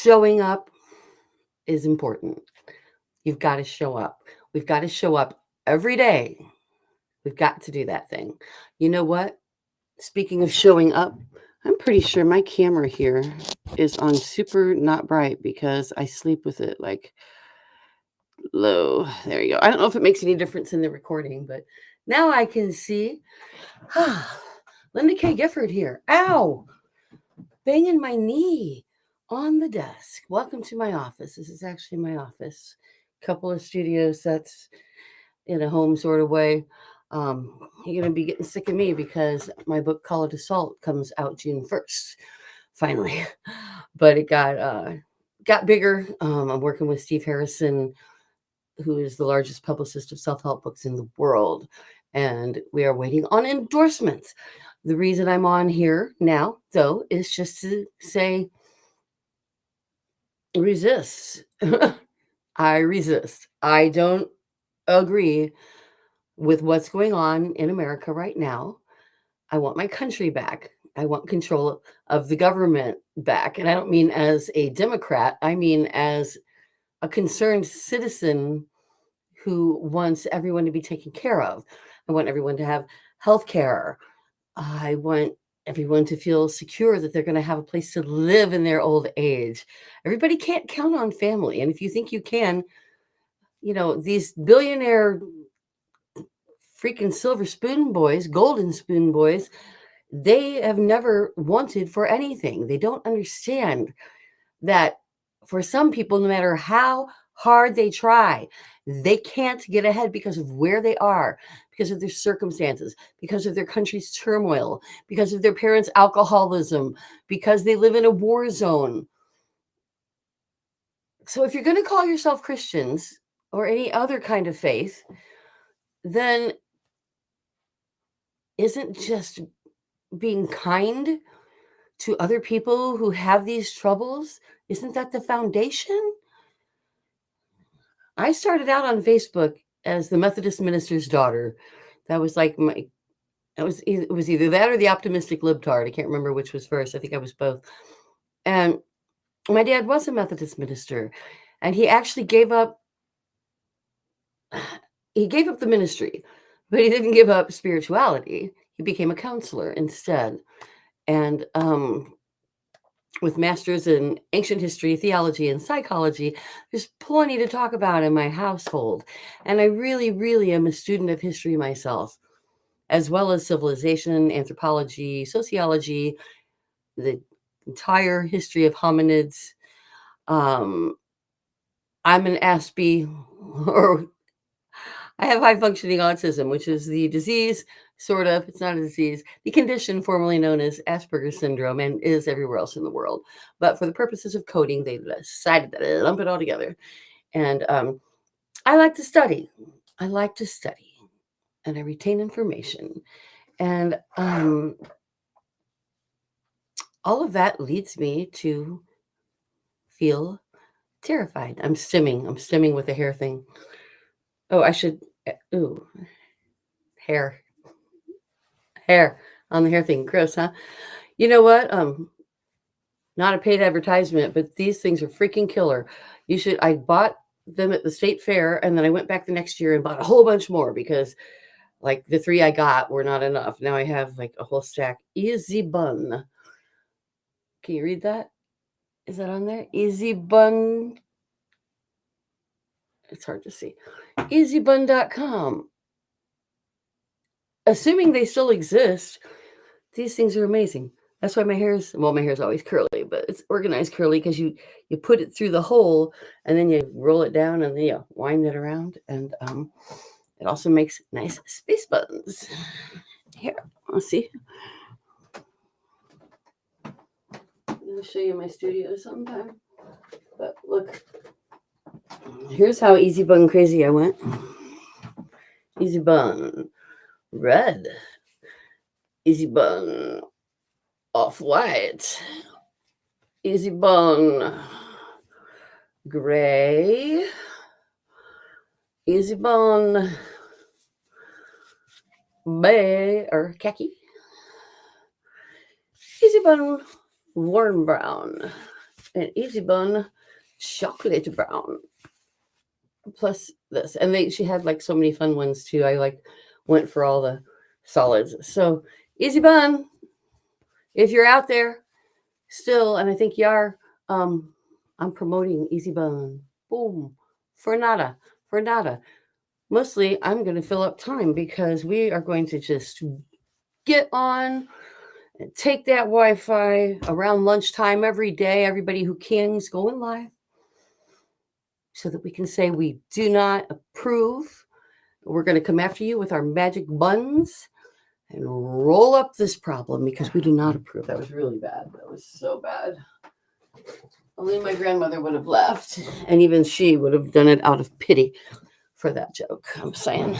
showing up is important. You've got to show up. We've got to show up every day. We've got to do that thing. You know what? Speaking of showing up, I'm pretty sure my camera here is on super not bright because I sleep with it like low. There you go. I don't know if it makes any difference in the recording, but now I can see. Linda K. Gifford here. Ow! Banging my knee on the desk. Welcome to my office. This is actually my office. Couple of studio sets in a home sort of way. You're going to be getting sick of me because my book Call It Assault comes out June 1st, finally. But it got bigger. I'm working with Steve Harrison, who is the largest publicist of self-help books in the world. And we are waiting on endorsements. The reason I'm on here now, though, is just to say, resist. I resist. I don't agree with what's going on in America right now. I want my country back. I want control of the government back. And I don't mean as a Democrat, I mean as a concerned citizen who wants everyone to be taken care of. I want everyone to have health care. I want everyone to feel secure that they're going to have a place to live in their old age. Everybody can't count on family. And if you think you can, these billionaire freaking silver spoon boys, golden spoon boys, they have never wanted for anything. They don't understand that for some people, no matter how hard they try, they can't get ahead because of where they are, because of their circumstances, because of their country's turmoil, because of their parents' alcoholism, because they live in a war zone. So if you're going to call yourself Christians or any other kind of faith, then isn't just being kind to other people who have these troubles, isn't that the foundation? I started out on Facebook as the Methodist minister's daughter. That was like it was either that or the optimistic libtard. I can't remember which was first. I think I was both. And my dad was a Methodist minister, and he actually gave up the ministry, but he didn't give up spirituality. He became a counselor instead. And with masters in ancient history, theology, and psychology, there's plenty to talk about in my household. And I really, really am a student of history myself, as well as civilization, anthropology, sociology, the entire history of hominids. I'm an ASPE, or I have high functioning autism, which is the disease, sort of, it's not a disease, the condition formerly known as Asperger's syndrome and is everywhere else in the world. But for the purposes of coding, they decided to lump it all together. And I like to study. And I retain information. And all of that leads me to feel terrified. I'm stimming with the hair thing. Oh, I should, hair on the hair thing. Gross, huh? You know what? Not a paid advertisement, but these things are freaking killer. I bought them at the state fair, and then I went back the next year and bought a whole bunch more because like the 3 I got were not enough. Now I have like a whole stack. Easy Bun. Can you read that? Is that on there? Easy Bun. It's hard to see. EasyBun.com. Assuming they still exist, these things are amazing. That's why my hair's always curly, but it's organized curly because you put it through the hole and then you roll it down and then you wind it around. And it also makes nice space buttons. Here, let's see. I'm going to show you my studio sometime. But look, here's how Easy Bun crazy I went. Easy Bun red. Easy Bun off-white. Easy Bun gray. Easy Bun bay or khaki. Easy Bun warm brown. an Easy Bun chocolate brown plus this. And she had like so many fun ones too. I like went for all the solids. So Easy Bun, if you're out there still, and I think you are, I'm promoting Easy Bun. Boom. For nada. For nada. Mostly I'm going to fill up time because we are going to just get on and take that Wi-Fi around lunchtime every day. Everybody who can is going live so that we can say we do not approve. We're going to come after you with our magic buns and roll up this problem because we do not approve. That was really bad. That was so bad. Only my grandmother would have left, and even she would have done it out of pity for that joke, I'm saying.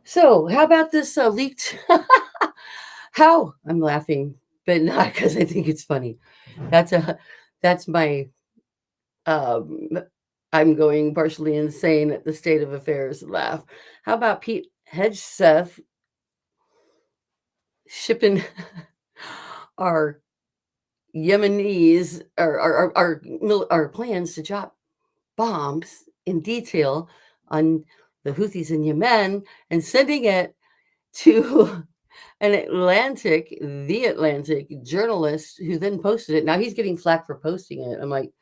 So, how about this leaked? How? I'm laughing, but not because I think it's funny. That's my I'm going partially insane at the state of affairs laugh. How about Pete Hegseth shipping our Yemenis, our plans to drop bombs in detail on the Houthis in Yemen and sending it to the Atlantic journalist who then posted it. Now he's getting flack for posting it. I'm like,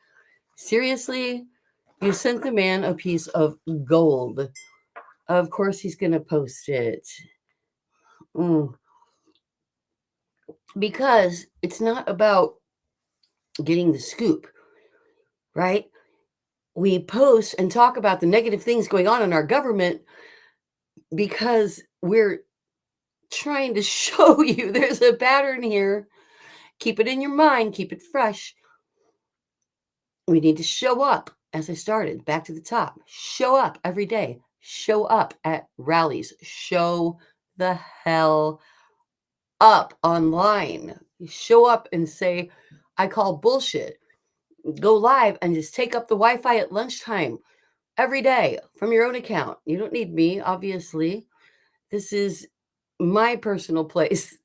seriously? You sent the man a piece of gold. Of course he's going to post it. Because it's not about getting the scoop, right? We post and talk about the negative things going on in our government because we're trying to show you there's a pattern here. Keep it in your mind, keep it fresh. We need to show up, as I started, back to the top. Show up every day. Show up at rallies. Show the hell up online. Show up and say, I call bullshit. Go live and just take up the Wi-Fi at lunchtime every day from your own account. You don't need me, obviously. This is my personal place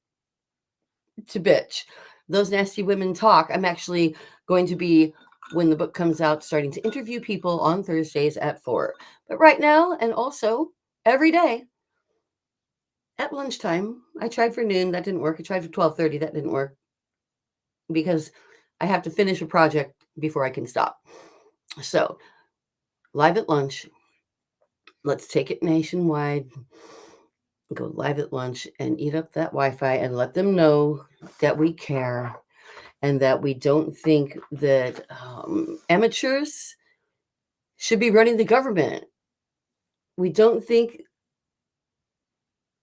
to bitch. Those nasty women talk. I'm actually going to be, when the book comes out, starting to interview people on Thursdays at 4. But right now, and also every day at lunchtime, I tried for noon. That didn't work. I tried for 12:30. That didn't work because I have to finish a project before I can stop. So live at lunch. Let's take it nationwide. Go live at lunch and eat up that Wi-Fi and let them know that we care and that we don't think that amateurs should be running the government. We don't think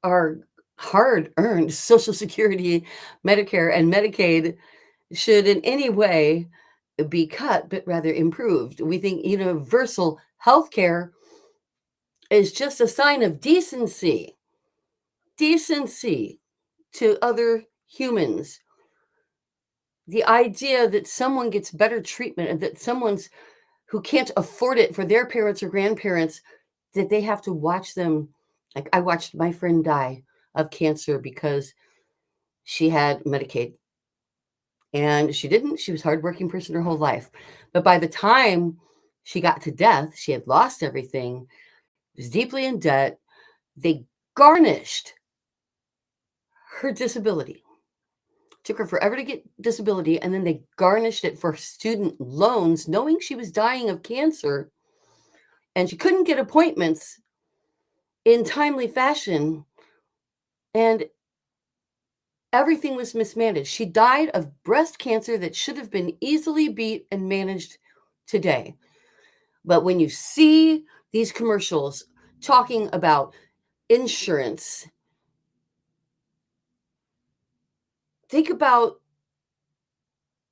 our hard-earned Social Security, Medicare, and Medicaid should in any way be cut, but rather improved. We think universal health care is just a sign of decency to other humans. The idea that someone gets better treatment and that someone's who can't afford it for their parents or grandparents, that they have to watch them. Like I watched my friend die of cancer because she had Medicaid. And she didn't. She was a hardworking person her whole life. But by the time she got to death, she had lost everything, was deeply in debt. They garnished her disability. Took her forever to get disability, and then they garnished it for student loans, knowing she was dying of cancer, and she couldn't get appointments in timely fashion, and everything was mismanaged. She died of breast cancer that should have been easily beat and managed today. But when you see these commercials talking about insurance, think about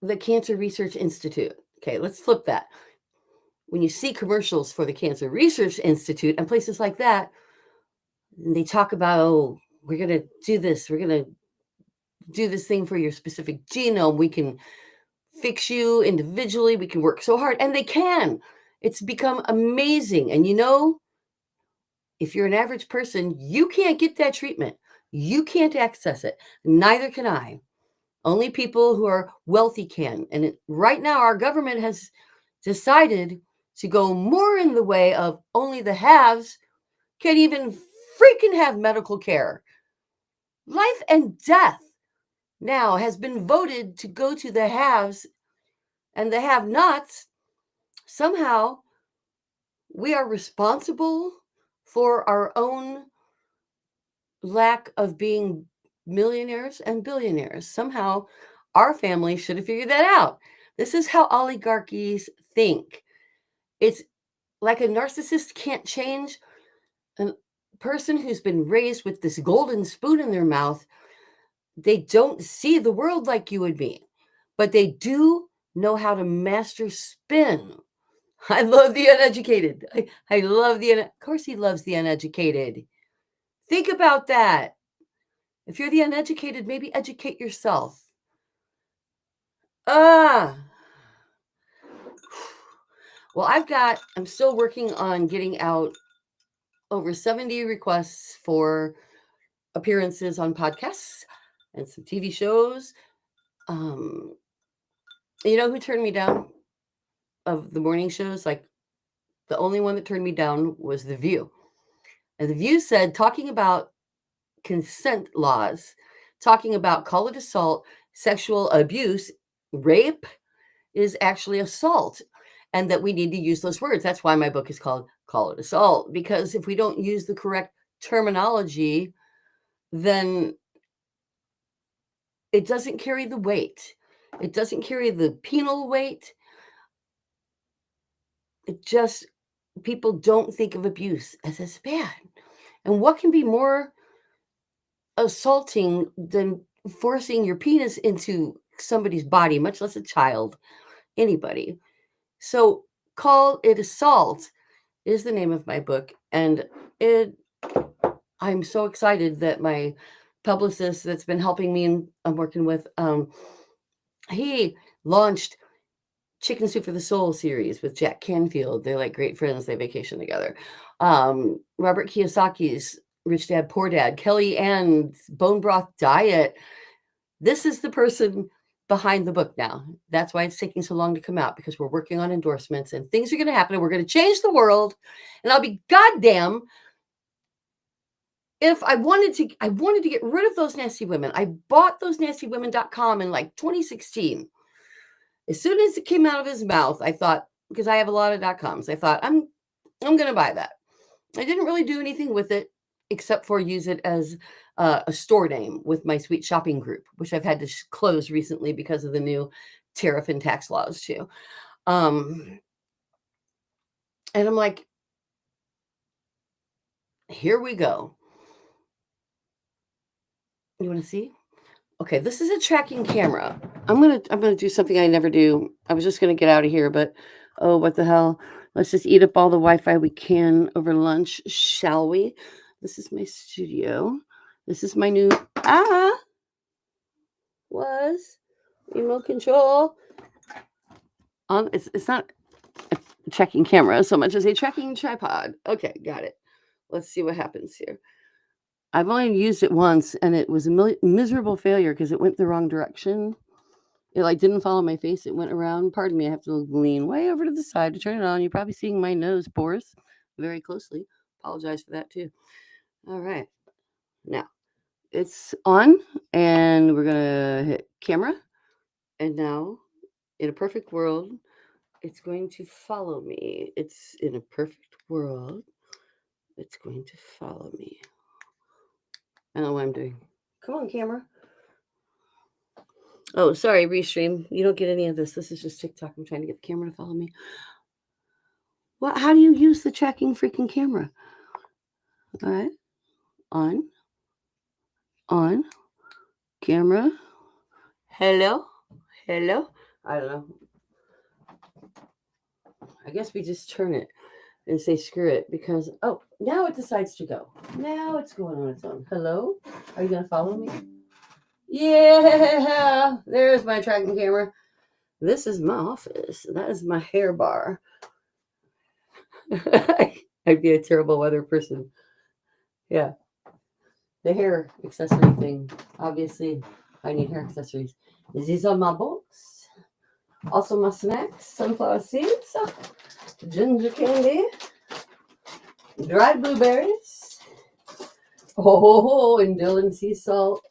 the Cancer Research Institute. Okay, let's flip that. When you see commercials for the Cancer Research Institute and places like that, they talk about, oh, we're going to do this. We're going to do this thing for your specific genome. We can fix you individually. We can work so hard. And they can. It's become amazing. And if you're an average person, you can't get that treatment. You can't access it. Neither can I. Only people who are wealthy can. And right now, our government has decided to go more in the way of only the haves can even freaking have medical care. Life and death now has been voted to go to the haves and the have nots. Somehow, we are responsible for our own lack of being millionaires and billionaires. Somehow, our family should have figured that out. This is how oligarchies think. It's like a narcissist can't change. A person who's been raised with this golden spoon in their mouth, they don't see the world like you and me, but they do know how to master spin. I love the uneducated. I love of course he loves the uneducated. Think about that. If you're the uneducated, maybe educate yourself. Ah. Well, I'm still working on getting out over 70 requests for appearances on podcasts and some TV shows. You know who turned me down of the morning shows? Like, the only one that turned me down was The View. And The View said, talking about consent laws, talking about call it assault, sexual abuse, rape is actually assault, and that we need to use those words. That's why my book is called Call It Assault, because if we don't use the correct terminology, then it doesn't carry the weight. It doesn't carry the penal weight. It just, people don't think of abuse as bad. And what can be more assaulting than forcing your penis into somebody's body, much less a child, anybody? So Call It Assault is the name of my book. And I'm so excited that my publicist that's been helping me and I'm working with, he launched Chicken Soup for the Soul series with Jack Canfield. They're like great friends. They vacation together. Robert Kiyosaki's Rich Dad, Poor Dad, Kelly Ann's Bone Broth Diet. This is the person behind the book now. That's why it's taking so long to come out, because we're working on endorsements and things are going to happen and we're going to change the world. And I'll be goddamn if I wanted to get rid of those nasty women. I bought thosenastywomen.com in like 2016. As soon as it came out of his mouth, I thought, because I have a lot of .coms, I thought, I'm going to buy that. I didn't really do anything with it except for use it as a store name with my sweet shopping group, which I've had to close recently because of the new tariff and tax laws too. And I'm like, here we go. You want to see? Okay, this is a tracking camera. I'm gonna do something I never do. I was just gonna get out of here, but oh, what the hell? Let's just eat up all the Wi-Fi we can over lunch, shall we? This is my studio. This is my new remote control. It's not a tracking camera so much as a tracking tripod. Okay, got it. Let's see what happens here. I've only used it once, and it was a miserable failure because it went the wrong direction. It like didn't follow my face. It went around. Pardon me. I have to lean way over to the side to turn it on. You're probably seeing my nose pores very closely. Apologize for that too. All right. Now it's on, and we're gonna hit camera. And now, in a perfect world, it's going to follow me. It's in a perfect world. It's going to follow me. I don't know what I'm doing. Come on, camera. Oh, sorry, Restream. You don't get any of this. This is just TikTok. I'm trying to get the camera to follow me. Well, how do you use the tracking freaking camera? All right. On, camera. Hello. I don't know. I guess we just turn it and say screw it because, oh, now it decides to go. Now it's going on its own. Hello? Are you going to follow me? Yeah, there's my tracking camera. This is my office. That is my hair bar. I'd be a terrible weather person. Yeah. The hair accessory thing. Obviously, I need hair accessories. These are my books. Also my snacks, sunflower seeds, ginger candy, dried blueberries. Oh, and Dylan sea salt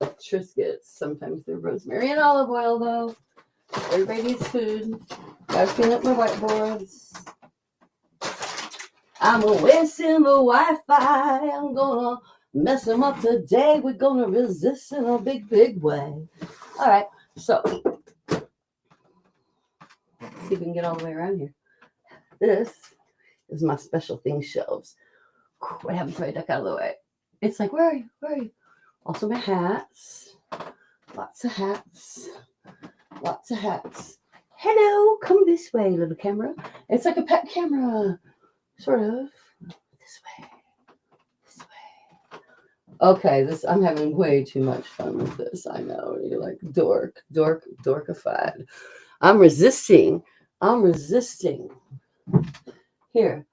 Triscuits. Sometimes they're rosemary and olive oil, though. Everybody needs food. Gotta clean up my whiteboards. I'm wasting the Wi-Fi. I'm gonna mess them up today. We're gonna resist in a big, big way. All right, so see if we can get all the way around here. This is my special things shelves. What happens if I duck out of the way? It's like, where are you? Where are you? Also my hats. Lots of hats. Lots of hats. Hello, come this way, little camera. It's like a pet camera. Sort of. This way. This way. Okay, I'm having way too much fun with this. I know. You're like, dorkified. I'm resisting. Here,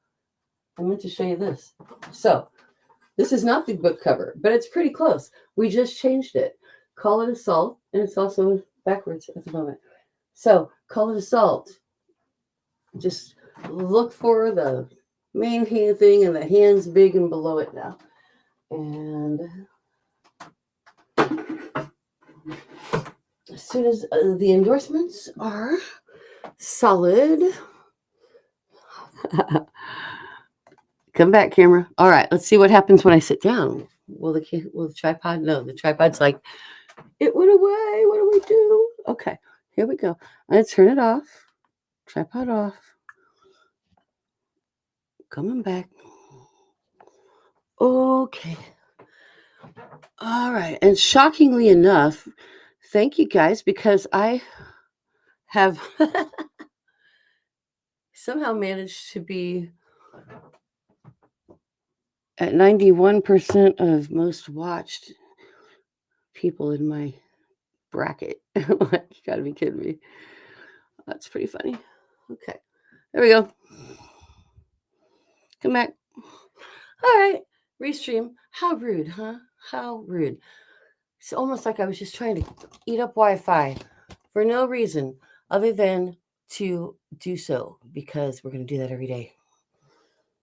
I meant to show you this. So, this is not the book cover, but it's pretty close. We just changed it. Call it Assault, and it's also backwards at the moment. So, Call it Assault. Just look for the main hand thing, and the hand's big and below it now. And as soon as the endorsements are solid, come back, camera. All right, let's see what happens when I sit down. Will the tripod? No, the tripod's like, it went away. What do we do? Okay, here we go. I'm going to turn it off. Tripod off. Coming back. Okay. All right. And shockingly enough, thank you guys, because I have somehow managed to be at 91% of most watched people in my bracket. Like, you gotta be kidding me. That's pretty funny. Okay. There we go. Come back. All right. Restream. How rude, huh? How rude. It's almost like I was just trying to eat up Wi-Fi for no reason other than to do so, because we're going to do that every day.